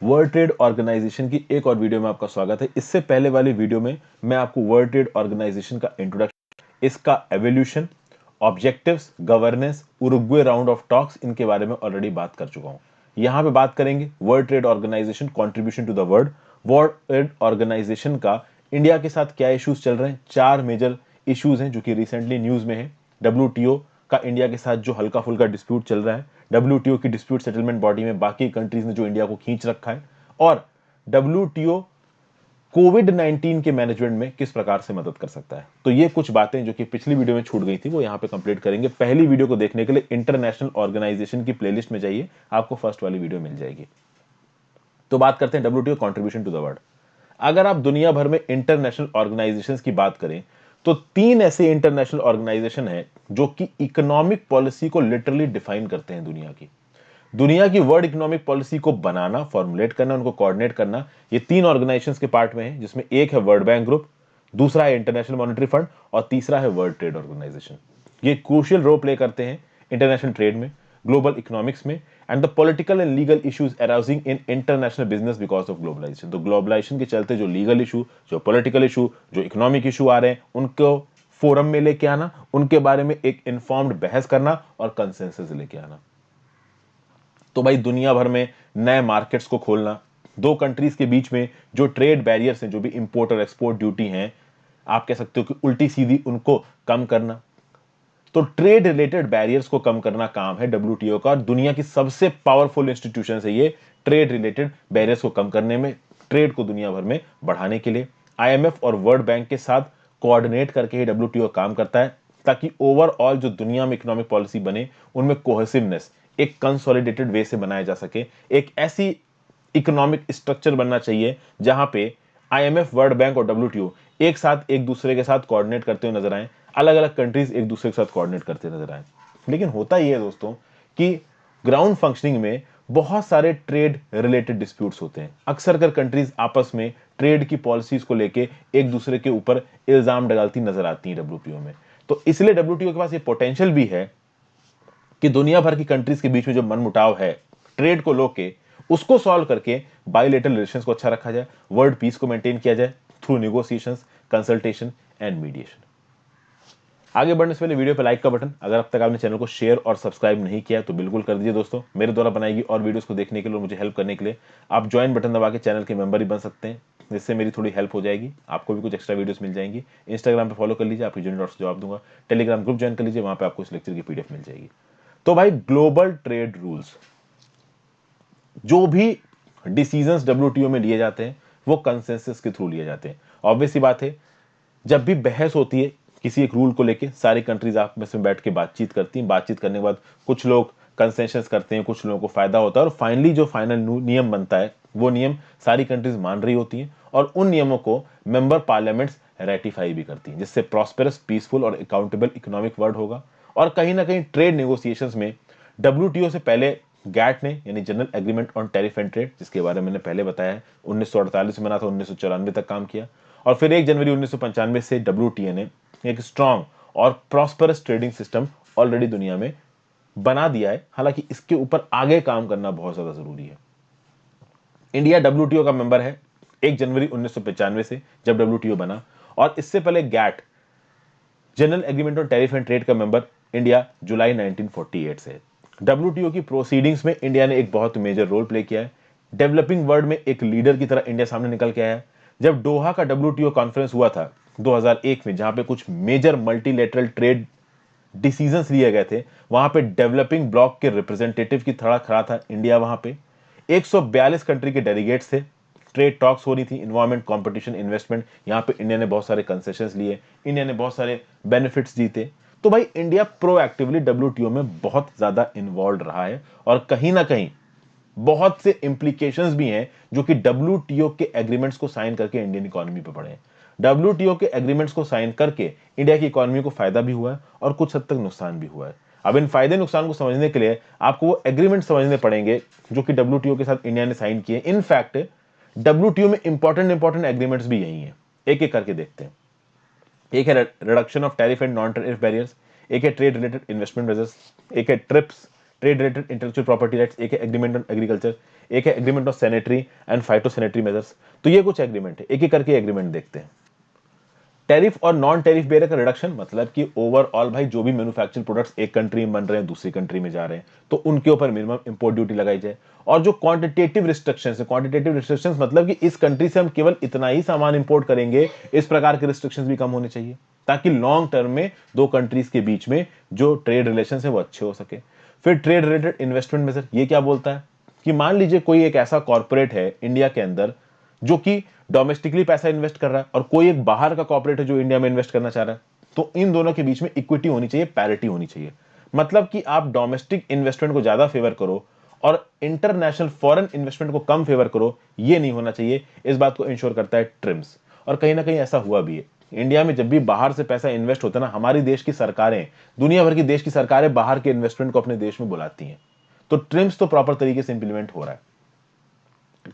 World trade organisation की एक और वीडियो में आपका स्वागत है। इससे पहले वाली वीडियो में मैं आपको वर्ल्ड ट्रेड ऑर्गेनाइजेशन का इंट्रोडक्शन, इसका evolution, objectives, governance, Uruguay round of talks, इनके बारे में ऑलरेडी बात कर चुका हूं। यहां पे बात करेंगे world trade organization contribution to the world. World trade organization का इंडिया के साथ क्या इश्यूज चल रहे हैं। 4 मेजर इश्यूज हैं जो कि रिसेंटली न्यूज में है। डब्ल्यूटीओ का इंडिया के साथ जो हल्का फुल्का डिस्प्यूट चल रहा है, डब्ल्यूटीओ की डिस्प्यूट सेटलमेंट बॉडी में बाकी कंट्रीज ने जो इंडिया को खींच रखा है, और डब्ल्यूटीओ कोविड 19 के मैनेजमेंट में किस प्रकार से मदद कर सकता है। तो ये कुछ बातें जो कि पिछली वीडियो में छूट गई थी वो यहां पे कंप्लीट करेंगे। पहली वीडियो को देखने के लिए इंटरनेशनल ऑर्गेनाइजेशन की प्लेलिस्ट में जाइए, आपको फर्स्ट वाली वीडियो मिल जाएगी। तो बात करते हैं WTO contribution to the world. अगर आप दुनिया भर में इंटरनेशनल ऑर्गेनाइजेशंस की बात करें तो 3 ऐसे इंटरनेशनल ऑर्गेनाइजेशन हैं जो कि इकोनॉमिक पॉलिसी को लिटरली डिफाइन करते हैं। दुनिया की वर्ल्ड इकोनॉमिक पॉलिसी को बनाना, फॉर्मुलेट करना, उनको कोऑर्डिनेट करना, ये 3 ऑर्गेनाइजेशंस के पार्ट में है, जिसमें एक है वर्ल्ड बैंक ग्रुप, दूसरा है इंटरनेशनल मॉनेटरी फंड और तीसरा है वर्ल्ड ट्रेड ऑर्गेनाइजेशन। ये क्रूशियल रोल प्ले करते हैं इंटरनेशनल ट्रेड में, ग्लोबल इकोनॉमिक्स में, and the political and legal issues arising in international business because of globalization. तो ग्लोबलाइजेशन के चलते जो लीगल इशू, जो पॉलिटिकल इशू, जो इकोनॉमिक इशू आ रहे हैं, उनको फोरम में लेके आना, उनके बारे में एक इन्फॉर्म्ड बहस करना और कंसेंसस लेके आना। तो भाई दुनिया भर में नए मार्केट्स को खोलना, दो कंट्रीज के बीच में जो ट्रेड बैरियर्स हैं, जो भी इंपोर्ट और एक्सपोर्ट ड्यूटी हैं, आप कह सकते हो कि उल्टी सीधी उनको कम करना। तो ट्रेड रिलेटेड बैरियर्स को कम करना काम है डब्ल्यूटीओ का, और दुनिया की सबसे पावरफुल इंस्टीट्यूशन है ये ट्रेड रिलेटेड बैरियर्स को कम करने में, ट्रेड को दुनिया भर में बढ़ाने के लिए। आईएमएफ और वर्ल्ड बैंक के साथ कोऑर्डिनेट करके ही डब्ल्यूटीओ काम करता है, ताकि ओवरऑल जो दुनिया में इकोनॉमिक पॉलिसी बने उनमें कोहेसिवनेस एक कंसोलिडेटेड वे से बनाया जा सके। एक ऐसी इकोनॉमिक स्ट्रक्चर बनना चाहिए जहां पे आईएमएफ, वर्ल्ड बैंक और डब्ल्यूटीओ एक साथ एक दूसरे के साथ कोऑर्डिनेट करते हुए नजर आए, अलग अलग कंट्रीज एक दूसरे के साथ कोऑर्डिनेट करते नजर आए। लेकिन होता ही है दोस्तों कि ग्राउंड फंक्शनिंग में बहुत सारे ट्रेड रिलेटेड डिस्प्यूट्स होते हैं। अक्सर कर कंट्रीज आपस में ट्रेड की पॉलिसीज को लेके एक दूसरे के ऊपर इल्जाम डालती नजर आती हैं डब्ल्यूटीओ में। तो इसलिए डब्ल्यूटीओ के पास ये पोटेंशियल भी है कि दुनिया भर की कंट्रीज के बीच में जो मनमुटाव है ट्रेड को लेके, उसको सॉल्व करके बायलैटरल रिलेशंस को अच्छा रखा जाए, वर्ल्ड पीस को मेंटेन किया जाए through negotiations, consultation and mediation. आगे बढ़ने से पहले वीडियो पे लाइक का बटन, अगर अब तक आपने चैनल को शेयर और सब्सक्राइब नहीं किया तो बिल्कुल कर दीजिए दोस्तों। मेरे द्वारा बनाएगी और वीडियोस को देखने के लिए और मुझे हेल्प करने के लिए आप ज्वाइन बटन दबा के चैनल के मेंबर ही बन सकते हैं, जिससे मेरी थोड़ी हेल्प हो जाएगी, आपको भी कुछ एक्स्ट्रा वीडियोस मिल जाएंगी। इंस्टाग्राम पे फॉलो कर लीजिए, आपकी जूनियर डॉट्स जवाब दूंगा। टेलीग्राम ग्रुप ज्वाइन कर लीजिए, वहां पे आपको इस लेक्चर की पीडीएफ मिल जाएगी। तो भाई ग्लोबल ट्रेड रूल्स, जो भी डिसीजंस डब्ल्यूटीओ में लिए जाते हैं वो कंसेंसस के थ्रू लिए जाते हैं। ऑब्वियस सी बात है, जब भी बहस होती है किसी एक रूल को लेके, सारी कंट्रीज आपस में बैठ के बातचीत करती हैं। बातचीत करने के बाद कुछ लोग कंसेशंस करते हैं, कुछ लोगों को फायदा होता है, और फाइनली जो फाइनल नियम बनता है वो नियम सारी कंट्रीज मान रही होती हैं, और उन नियमों को मेंबर पार्लियामेंट्स रेटिफाई भी करती हैं, जिससे प्रॉस्पेरस, पीसफुल और अकाउंटेबल इकोनॉमिक वर्ल्ड होगा। और कहीं ना कहीं ट्रेड नेगोशिएशंस में डब्ल्यूटीओ से पहले गैट ने, यानी general agreement on tariff and trade, जिसके बारे में मैंने पहले बताया है, 1948 में बना था, 1994 तक काम किया, और फिर 1 जनवरी 1995 से डब्ल्यूटीओ ने एक स्ट्रॉन्ग और प्रॉस्परस ट्रेडिंग सिस्टम ऑलरेडी दुनिया में बना दिया है। हालांकि इसके ऊपर आगे काम करना बहुत ज्यादा जरूरी है। इंडिया डब्ल्यूटीओ का मेंबर है 1 जनवरी 1995 से, जब डब्ल्यूटीओ बना, और इससे पहले GATT, general agreement on tariff and trade का मेंबर इंडिया जुलाई 1948 से। डब्ल्यूटीओ की प्रोसीडिंग्स में इंडिया ने एक बहुत मेजर रोल प्ले किया है। डेवलपिंग वर्ल्ड में एक लीडर की तरह इंडिया सामने निकल के आया है। जब डोहा का डब्ल्यूटीओ कॉन्फ्रेंस हुआ था 2001 में, जहां पे कुछ मेजर मल्टीलेटरल ट्रेड डिसीजंस लिए गए थे, वहां पे डेवलपिंग ब्लॉक के रिप्रेजेंटेटिव की तरह खड़ा था इंडिया। वहां पे 142 कंट्री के डेलीगेट्स थे, ट्रेड टॉक्स हो रही थी, इन्वायरमेंट, कंपटीशन, इन्वेस्टमेंट, यहां पे इंडिया ने बहुत सारे कंसेशंस लिए, इंडिया ने बहुत सारे बेनिफिट्स जीते। तो भाई इंडिया प्रोएक्टिवली डब्ल्यूटीओ में बहुत ज्यादा इन्वॉल्व रहा है, और कहीं ना कहीं बहुत से इंप्लीकेशंस भी हैं जो कि डब्ल्यूटीओ के एग्रीमेंट्स को साइन करके इंडियन इकोनॉमी पे पड़े हैं। डब्ल्यूटीओ के एग्रीमेंट्स को साइन करके इंडिया की इकोनॉमी को फायदा भी हुआ है और कुछ हद तक नुकसान भी हुआ है। अब इन फायदे नुकसान को समझने के लिए आपको वो एग्रीमेंट समझने पड़ेंगे जो कि डब्ल्यूटीओ के साथ इंडिया ने साइन किए। इनफैक्ट डब्ल्यूटीओ में इंपॉर्टेंट एग्रीमेंट्स भी यही हैं, एक एक करके देखते हैं। एक है reduction of tariff and non tariff barriers, एक है ट्रेड रिलेटेड इन्वेस्टमेंट मेजर्स, एक है trips, trade related intellectual property rights, एक है एग्रीमेंट ऑन एग्रीकल्चर, एक है agreement on sanitary and phytosanitary measures. तो ये कुछ एग्रीमेंट है, एक एक करके एग्रीमेंट देखते हैं। टैरिफ और नॉन टैरिफ बेरियर का रिडक्शन, मतलब कि ओवरऑल भाई जो भी मैन्युफैक्चर प्रोडक्ट्स एक कंट्री में बन रहे हैं दूसरी कंट्री में जा रहे हैं तो उनके ऊपर मिनिमम इंपोर्ट ड्यूटी लगाई जाए। और जो क्वांटिटेटिव रिस्ट्रिक्शंस है, क्वांटिटेटिव रिस्ट्रिक्शंस मतलब कि इस कंट्री से हम केवल इतना ही सामान इंपोर्ट करेंगे, इस प्रकार के रिस्ट्रिक्शंस भी कम होने चाहिए ताकि लॉन्ग टर्म में दो कंट्रीज के बीच में जो ट्रेड रिलेशन है वो अच्छे हो सके। फिर ट्रेड रिलेटेड इन्वेस्टमेंट मेजर, ये क्या बोलता है कि मान लीजिए कोई एक ऐसा कॉर्पोरेट है इंडिया के अंदर जो कि डोमेस्टिकली पैसा इन्वेस्ट कर रहा है और कोई एक बाहर का कॉर्पोरेट है जो इंडिया में इन्वेस्ट करना चाह रहा है, तो इन दोनों के बीच में इक्विटी होनी चाहिए, पैरिटी होनी चाहिए। मतलब कि आप डोमेस्टिक इन्वेस्टमेंट को ज्यादा फेवर करो और इंटरनेशनल फॉरेन इन्वेस्टमेंट को कम फेवर करो, ये नहीं होना चाहिए। इस बात को इंश्योर करता है ट्रिम्स। और कहीं ना कहीं ऐसा हुआ भी है, इंडिया में जब भी बाहर से पैसा इन्वेस्ट होता है ना, हमारी देश की सरकारें, दुनिया भर की देश की सरकारें बाहर के इन्वेस्टमेंट को अपने देश में बुलाती हैं। तो ट्रिम्स तो प्रॉपर तरीके से इंप्लीमेंट हो रहा है।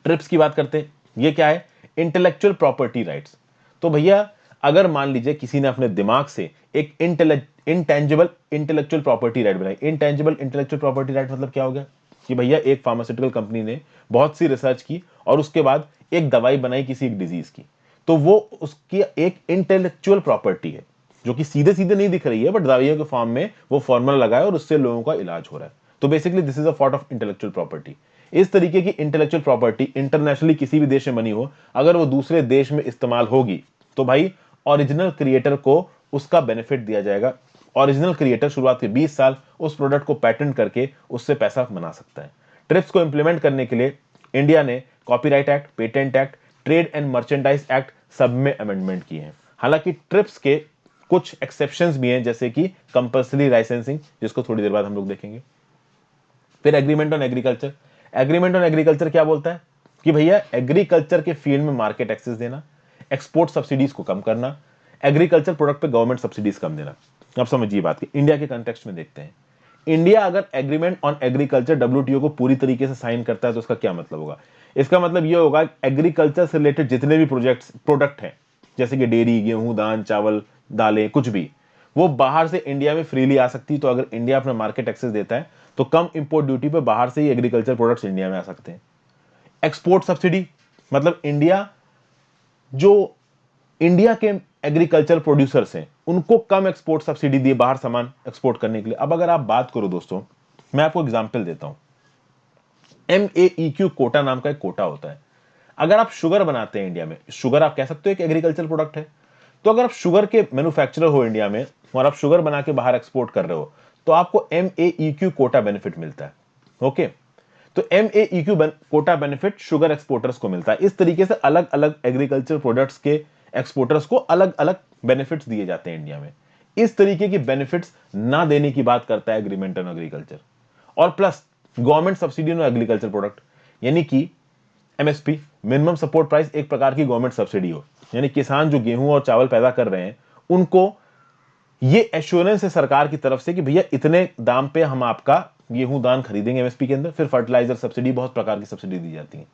ट्रिप्स की बात करते हैं, ये क्या है, इंटेलेक्चुअल प्रॉपर्टी राइट्स। तो भैया अगर मान लीजिए किसी ने अपने दिमाग से एक इंटेंजिबल इंटेलेक्चुअल प्रॉपर्टी राइट बनाई। इंटेंजिबल इंटेलेक्चुअल प्रॉपर्टी राइट मतलब क्या हो गया कि भैया एक फार्मास्यूटिकल कंपनी ने बहुत सी रिसर्च की और उसके बाद एक दवाई बनाई किसी एक डिजीज की, तो वो उसकी एक इंटेलेक्चुअल प्रॉपर्टी है जो कि सीधे सीधे नहीं दिख रही है, बट दवाइयों के फॉर्म में वो फॉर्मूला लगाए और उससे लोगों का इलाज हो रहा है। तो basically this is a fort of intellectual property. इस तरीके की इंटेलेक्चुअल प्रॉपर्टी इंटरनेशनली किसी भी देश में बनी हो, अगर वो दूसरे देश में इस्तेमाल होगी तो भाई ओरिजिनल क्रिएटर को उसका बेनिफिट दिया जाएगा। ओरिजिनल क्रिएटर शुरुआत के 20 साल उस प्रोडक्ट को पैटेंट करके उससे पैसा बना सकता है। ट्रिप्स को इंप्लीमेंट करने के लिए इंडिया ने copyright act, patent act, trade and merchandise act सब में अमेंडमेंट किए हैं। हालांकि ट्रिप्स के कुछ एक्सेप्शंस भी हैं, जैसे कि कंपल्सरी लाइसेंसिंग, जिसको थोड़ी देर बाद हम लोग देखेंगे। फिर agreement on agriculture. Agreement on agriculture क्या बोलता है कि भैया एग्रीकल्चर के फील्ड में मार्केट एक्सेस देना, एक्सपोर्ट सब्सिडीज को कम करना, एग्रीकल्चर प्रोडक्ट पे गवर्नमेंट सब्सिडीज कम देना। अब समझिए बात की, इंडिया के कंटेक्स्ट में देखते हैं। इंडिया अगर एग्रीमेंट ऑन एग्रीकल्चर डब्ल्यूटीओ को पूरी तरीके से साइन करता है तो उसका क्या मतलब होगा? इसका मतलब यह होगा एग्रीकल्चर से रिलेटेड जितने भी प्रोडक्ट हैं, जैसे कि डेयरी, गेहूं, धान, चावल, दालें, कुछ भी, वो बाहर से इंडिया में फ्रीली आ सकती है। तो अगर इंडिया अपना मार्केट एक्सेस देता है तो कम इंपोर्ट ड्यूटी पे बाहर से ही एग्रीकल्चर प्रोडक्ट्स इंडिया में आ सकते हैं। एक्सपोर्ट सब्सिडी मतलब जो इंडिया के एग्रीकल्चर प्रोड्यूसर्स हैं उनको कम एक्सपोर्ट सब्सिडी दिए बाहर सामान एक्सपोर्ट करने के लिए। अब अगर आप बात करो दोस्तों, मैं आपको एग्जांपल देता हूं। MAEQ कोटा नाम का एक कोटा होता है। अगर आप शुगर बनाते हैं इंडिया में, शुगर आप कह सकते हो एक एग्रीकल्चर प्रोडक्ट है, तो अगर आप शुगर के मैन्युफैक्चरर हो इंडिया में और आप शुगर बना के बाहर एक्सपोर्ट कर रहे हो तो आपको MAEQ कोटा बेनिफिट मिलता है। ओके, तो MAEQ quota benefit sugar exporters को मिलता है। इस तरीके से अलग अलग एग्रीकल्चर प्रोडक्ट्स के एक्सपोर्टर्स को अलग अलग बेनिफिट्स दिए जाते हैं इंडिया में। इस तरीके की बेनिफिट्स ना देने की बात करता है एग्रीमेंट ऑन एग्रीकल्चर। और plus government subsidy on agriculture product, यानी कि MSP, मिनिमम सपोर्ट प्राइस, एक प्रकार की गवर्नमेंट सब्सिडी हो, यानी किसान जो गेहूं और चावल पैदा कर रहे हैं उनको ये एश्योरेंस है सरकार की तरफ से कि भैया इतने दाम पे हम आपका गेहूं दान खरीदेंगे MSP के अंदर। फिर फर्टिलाइजर सब्सिडी, बहुत प्रकार की सब्सिडी दी जाती है।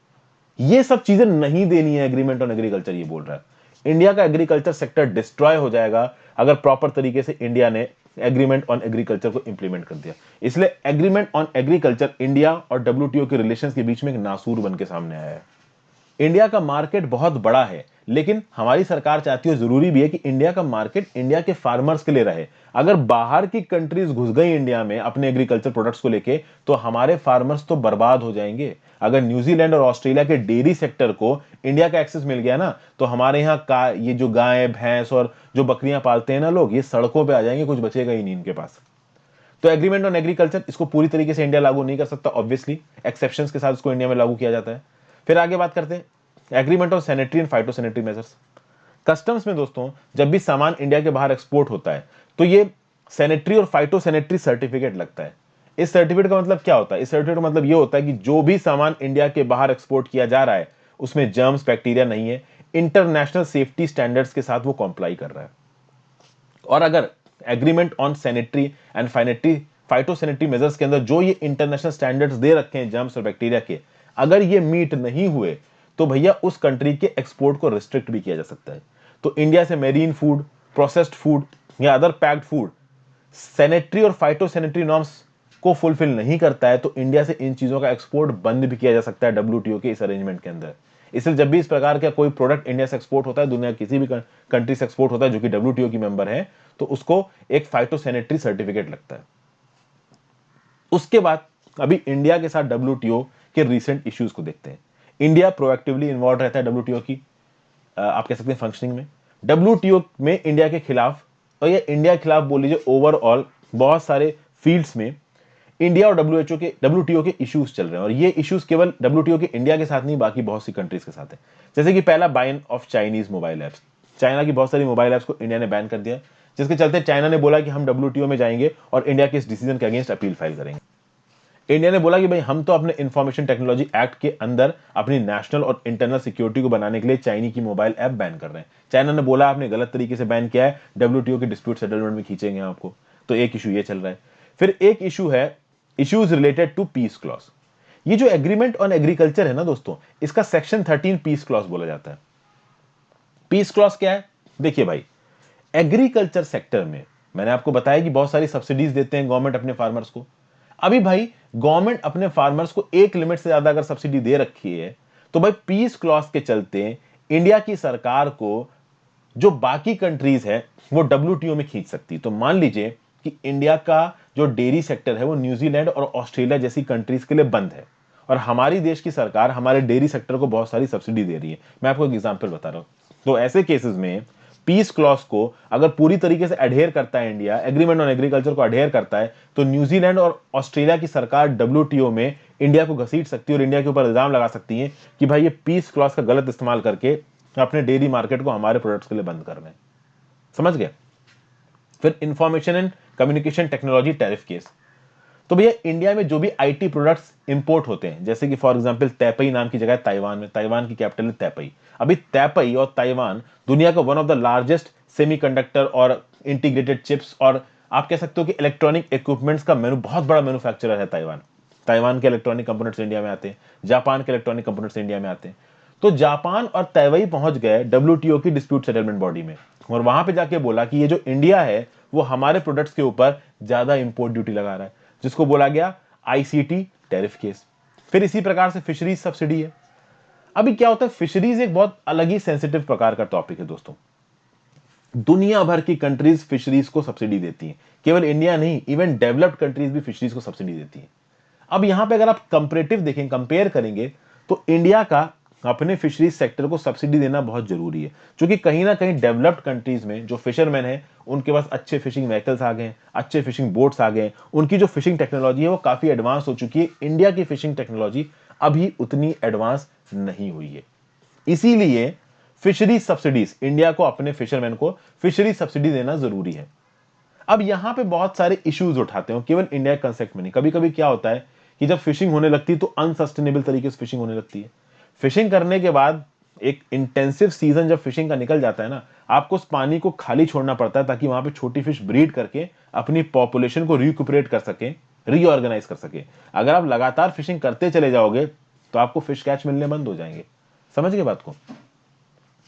ये सब चीजें नहीं देनी है एग्रीमेंट ऑन एग्रीकल्चर, ये बोल रहा है। इंडिया का एग्रीकल्चर सेक्टर डिस्ट्रॉय हो जाएगा अगर प्रॉपर तरीके से इंडिया ने एग्रीमेंट ऑन एग्रीकल्चर को इंप्लीमेंट कर दिया। इसलिए एग्रीमेंट ऑन एग्रीकल्चर इंडिया और WTO के रिलेशंस के बीच में एक नासूर बन के सामने आया है। इंडिया का मार्केट बहुत बड़ा है, लेकिन हमारी सरकार चाहती है, जरूरी भी है कि इंडिया का मार्केट इंडिया के फार्मर्स के लिए रहे। अगर बाहर की कंट्रीज घुस गई इंडिया में अपने एग्रीकल्चर प्रोडक्ट्स को लेके तो हमारे फार्मर्स तो बर्बाद हो जाएंगे। अगर न्यूजीलैंड और ऑस्ट्रेलिया के डेयरी सेक्टर को इंडिया का एक्सेस मिल गया ना, तो हमारे यहाँ का ये जो गाय भैंस और जो बकरियां पालते हैं ना लोग, ये सड़कों पर आ जाएंगे, कुछ बचेगा ही नहीं इनके पास। तो एग्रीमेंट ऑन एग्रीकल्चर, इसको पूरी तरीके से इंडिया लागू नहीं कर सकता, ऑब्वियसली एक्सेप्शंस के साथ इसको इंडिया में लागू किया जाता है। फिर आगे बात करते हैं agreement on sanitary and phytosanitary measures. Customs में दोस्तों जब भी सामान इंडिया के बाहर एक्सपोर्ट होता है तो ये सैनिटरी और फाइटोसैनिटरी सर्टिफिकेट लगता है। इस सर्टिफिकेट का मतलब क्या होता है? इस सर्टिफिकेट का मतलब ये होता है कि जो भी सामान इंडिया के बाहर एक्सपोर्ट किया जा रहा है उसमें जर्म्स, बैक्टीरिया नहीं है, इंटरनेशनल सेफ्टी स्टैंडर्ड्स के साथ वो कंप्लाई कर रहा है। और अगर agreement on sanitary and phytosanitary measures के अंदर जो ये इंटरनेशनल स्टैंडर्ड्स दे रखे हैं जर्म्स और बैक्टीरिया के, अगर ये मीट नहीं हुए तो भैया उस कंट्री के एक्सपोर्ट को रिस्ट्रिक्ट भी किया जा सकता है। तो इंडिया से मेरीन फूड, प्रोसेस्ड फूड या अदर पैक्ड फूड सैनिटरी और फाइटोसैनिटरी नॉर्म्स को फुलफिल नहीं करता है तो इंडिया से इन चीजों का एक्सपोर्ट बंद भी किया जा सकता है डब्ल्यूटीओ के इस अरेंजमेंट के अंदर। इसलिए जब भी इस प्रकार का कोई प्रोडक्ट इंडिया से एक्सपोर्ट होता है, दुनिया किसी भी कंट्री से एक्सपोर्ट होता है जो कि डब्ल्यूटीओ की मेंबर है, तो उसको एक फाइटोसैनिटरी सर्टिफिकेट लगता है। उसके बाद अभी इंडिया के साथ डब्ल्यूटीओ के रीसेंट इश्यूज को देखते हैं। इंडिया प्रोएक्टिवली इन्वॉल्व रहता है डब्ल्यूटीओ की आप कह सकते हैं फंक्शनिंग में। डब्ल्यूटीओ में इंडिया के खिलाफ, और ये इंडिया के खिलाफ बोल लीजिए, ओवरऑल बहुत सारे फील्ड्स में इंडिया और डब्ल्यूटीओ के इश्यूज चल रहे हैं। और ये इश्यूज केवल डब्ल्यूटीओ के इंडिया के साथ नहीं, बाकी बहुत सी कंट्रीज के साथ है। जैसे कि पहला, ban of Chinese mobile apps. China की बहुत सारी मोबाइल ऐप्स को इंडिया ने बैन कर दिया, जिसके चलते चाइना ने बोला कि हम डब्ल्यूटीओ में जाएंगे और इंडिया के इस डिसीजन के अगेंस्ट अपील फाइल करेंगे। इंडिया ने बोला कि भाई हम तो अपने इंफॉर्मेशन टेक्नोलॉजी एक्ट के अंदर अपनी नेशनल और इंटरनल सिक्योरिटी को बनाने के लिए चाइनी की मोबाइल ऐप बैन कर रहे हैं। चाइना ने बोला आपने गलत तरीके से बैन किया है, डब्ल्यूटीओ के डिस्प्यूट सेटलमेंट में खींचेंगे आपको। तो एक इशू ये चल रहा है। फिर एक इशू है issues related to peace clause. ये जो एग्रीमेंट ऑन एग्रीकल्चर है ना दोस्तों, इसका सेक्शन 13 पीस क्लॉज बोला जाता है। पीस क्लॉज क्या है? देखिए भाई, एग्रीकल्चर सेक्टर में मैंने आपको बताया कि बहुत सारी सब्सिडीज देते हैं गवर्नमेंट अपने फार्मर्स को। अभी भाई गवर्नमेंट अपने फार्मर्स को एक लिमिट से ज्यादा अगर सब्सिडी दे रखी है, तो भाई पीस क्लॉज के चलते इंडिया की सरकार को जो बाकी कंट्रीज है वो डब्ल्यूटीओ में खींच सकती। तो मान लीजिए कि इंडिया का जो डेयरी सेक्टर है वो न्यूजीलैंड और ऑस्ट्रेलिया जैसी कंट्रीज के लिए बंद है, और हमारी देश की सरकार हमारे डेयरी सेक्टर को बहुत सारी सब्सिडी दे रही है। मैं आपको एक एग्जांपल बता रहा हूं। तो ऐसे केसेस में पीस क्लॉज को अगर पूरी तरीके से अडेयर करता है इंडिया, एग्रीमेंट ऑन एग्रीकल्चर को अडेयर करता है, तो न्यूजीलैंड और ऑस्ट्रेलिया की सरकार डब्ल्यूटीओ में इंडिया को घसीट सकती है और इंडिया के ऊपर इल्जाम लगा सकती है कि भाई ये पीस क्लॉज का गलत इस्तेमाल करके अपने डेयरी मार्केट को हमारे प्रोडक्ट्स के लिए बंद कर रहे हैं। समझ गए? फिर information and communication technology tariff case. तो भैया इंडिया में जो भी आईटी प्रोडक्ट्स इंपोर्ट होते हैं, जैसे कि फॉर एग्जांपल तैपई नाम की जगह है ताइवान में, ताइवान की कैपिटल है तैपई। अभी तैपई और ताइवान दुनिया का one of the largest semiconductor और इंटीग्रेटेड चिप्स और आप कह सकते हो कि इलेक्ट्रॉनिक इक्विपमेंट्स का बहुत बड़ा मैन्युफैक्चरर है ताइवान। ताइवान के इलेक्ट्रॉनिक कंपोनेंट्स इंडिया में आते हैं, जापान के इलेक्ट्रॉनिक कंपोनेंट्स इंडिया में आते हैं। तो जापान और तैवई पहुंच गए डब्ल्यूटीओ की डिस्प्यूट सेटलमेंट बॉडी में, और वहां पे जाके बोला कि ये जो इंडिया है वो हमारे प्रोडक्ट्स के ऊपर ज्यादा इंपोर्ट ड्यूटी लगा रहा है, जिसको बोला गया आईसीटी टैरिफ केस। फिर इसी प्रकार से फिशरीज सब्सिडी है। अभी क्या होता है, फिशरीज एक बहुत अलग ही सेंसिटिव प्रकार का टॉपिक है दोस्तों। दुनिया भर की कंट्रीज फिशरीज को सब्सिडी देती हैं, केवल इंडिया नहीं, इवन डेवलप्ड कंट्रीज भी फिशरीज को सब्सिडी देती हैं। अब यहां पे अगर आप कंपैरेटिव देखें, कंपेयर करेंगे, तो इंडिया का अपने फिशरीज सेक्टर को सब्सिडी देना बहुत जरूरी है, क्योंकि कहीं ना कहीं डेवलप्ड कंट्रीज में जो फिशरमैन है उनके पास अच्छे फिशिंग व्हीकल्स आ गए हैं, अच्छे फिशिंग बोट्स आ गए हैं, उनकी जो फिशिंग टेक्नोलॉजी है वो काफी एडवांस हो चुकी है। इंडिया की फिशिंग टेक्नोलॉजी अभी उतनी एडवांस नहीं हुई है। इसीलिए फिशरीज सब्सिडीज, इंडिया को अपने फिशरमैन को फिशरीज सब्सिडी देना जरूरी है। अब यहां पे बहुत सारे इश्यूज उठाते हैं, केवल इंडिया कंसेप्ट में नहीं। कभी कभी क्या होता है कि जब फिशिंग होने लगती है तो अनसस्टेनेबल तरीके से फिशिंग होने लगती है। फिशिंग करने के बाद एक इंटेंसिव सीजन जब फिशिंग का निकल जाता है ना, आपको उस पानी को खाली छोड़ना पड़ता है ताकि वहां पे छोटी फिश ब्रीड करके अपनी पॉपुलेशन को रिक्यूपरेट कर सके, रीऑर्गेनाइज कर सके। अगर आप लगातार फिशिंग करते चले जाओगे तो आपको फिश कैच मिलने बंद हो जाएंगे। समझ गए बात को?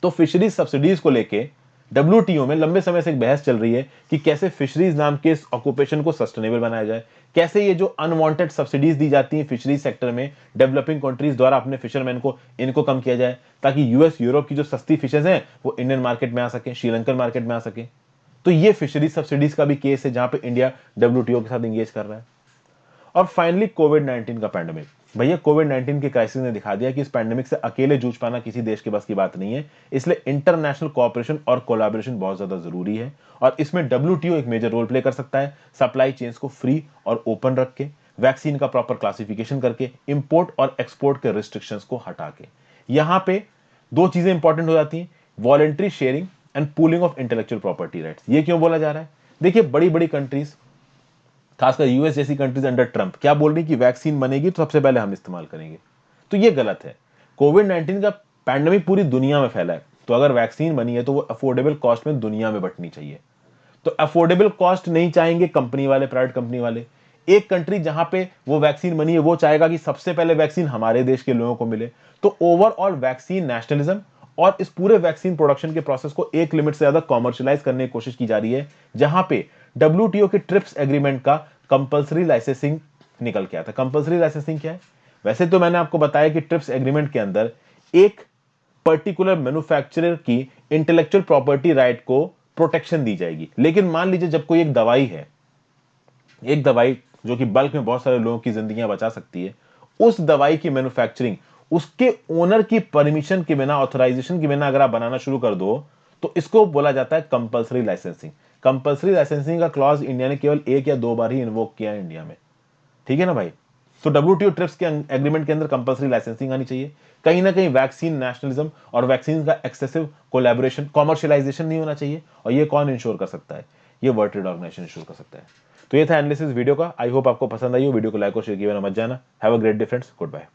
तो फिशरीज सब्सिडीज को लेके डब्ल्यूटीओ में लंबे समय से एक बहस चल रही है कि कैसे फिशरीज नाम के इस ऑक्यूपेशन को सस्टेनेबल बनाया जाए, कैसे ये जो अनवांटेड सब्सिडीज दी जाती हैं फिशरीज सेक्टर में डेवलपिंग कंट्रीज द्वारा अपने फिशरमैन को, इनको कम किया जाए ताकि यूएस यूरोप की जो सस्ती फिशेज हैं वो इंडियन मार्केट में आ सके, श्रीलंकन मार्केट में आ सके। तो ये फिशरीज सब्सिडीज का भी केस है जहां पे इंडिया डब्ल्यूटीओ के साथ एंगेज कर रहा है। और फाइनली कोविड-19 का पैंडेमिक। भैया कोविड-19 के क्राइसिस ने दिखा दिया कि इस पैंडेमिक से अकेले जूझ पाना किसी देश के बस की बात नहीं है, इसलिए इंटरनेशनल कोऑपरेशन और कोलैबोरेशन बहुत ज्यादा जरूरी है, और इसमें डब्ल्यूटीओ एक मेजर रोल प्ले कर सकता है। सप्लाई चेन्स को फ्री और ओपन रख के, वैक्सीन का प्रॉपर क्लासिफिकेशन करके, इंपोर्ट और एक्सपोर्ट के रिस्ट्रिक्शंस को हटा के। यहां पे दो चीजें इंपॉर्टेंट हो जाती हैं, voluntary sharing and pooling of intellectual property rights. ये क्यों बोला जा रहा है? देखिए बड़ी बड़ी कंट्रीज, खासकर यूएस जैसी कंट्रीज अंडर ट्रंप क्या बोल रही कि वैक्सीन बनेगी तो सबसे पहले हम इस्तेमाल करेंगे, तो ये गलत है। कोविड-19 का पैंडेमिक पूरी दुनिया में फैला है, तो अगर वैक्सीन बनी है तो वो अफोर्डेबल कॉस्ट में दुनिया में बंटनी चाहिए। तो अफोर्डेबल कॉस्ट नहीं चाहेंगे कंपनी वाले, प्राइवेट कंपनी वाले। एक कंट्री जहां पे वो वैक्सीन बनी है वो चाहेगा कि सबसे पहले वैक्सीन हमारे देश के लोगों को मिले। तो ओवरऑल वैक्सीन नेशनलिज्म और इस पूरे वैक्सीन प्रोडक्शन के प्रोसेस को एक लिमिट से ज्यादा कॉमर्शियलाइज करने की कोशिश की जा रही है, जहां पे डब्ल्यूटीओ के ट्रिप्स एग्रीमेंट का कंपल्सरी लाइसेंसिंग निकल के आता है। कंपल्सरी लाइसेंसिंग क्या है? वैसे तो मैंने आपको बताया कि ट्रिप्स एग्रीमेंट के अंदर एक पर्टिकुलर मैन्युफैक्चरर की इंटेलेक्चुअल प्रॉपर्टी राइट को प्रोटेक्शन दी जाएगी, लेकिन मान लीजिए जब कोई एक दवाई है, एक दवाई जो कि बल्क में बहुत सारे लोगों की जिंदगियां बचा सकती है, उस दवाई की मैन्युफैक्चरिंग उसके ओनर की परमिशन के बिना, ऑथराइजेशन के बिना अगर आप बनाना शुरू कर दो तो इसको बोला जाता है कंपल्सरी लाइसेंसिंग। कंपल्सरी लाइसेंसिंग का क्लॉज इंडिया ने केवल 1 या 2 बार ही इन्वोक किया है इंडिया में, ठीक है ना भाई। तो WTO ट्रिप्स के एग्रीमेंट के अंदर कंपल्सरी लाइसेंसिंग आनी चाहिए। कहीं ना कहीं वैक्सीन नेशनलिज्म और वैक्सीन का एक्सेसिव कोलैबोरेशन, कॉमर्शियलाइजेशन नहीं होना चाहिए, और ये कौन इंश्योर कर सकता है? ये वर्ल्ड ट्रेड ऑर्गेनाइजेशन इंश्योर कर सकता है। तो ये था एनालिसिस वीडियो का। आई होप आपको पसंद आई हो। वीडियो को लाइक और शेयर किए बिना मत जाना। Have a great day friends, good bye.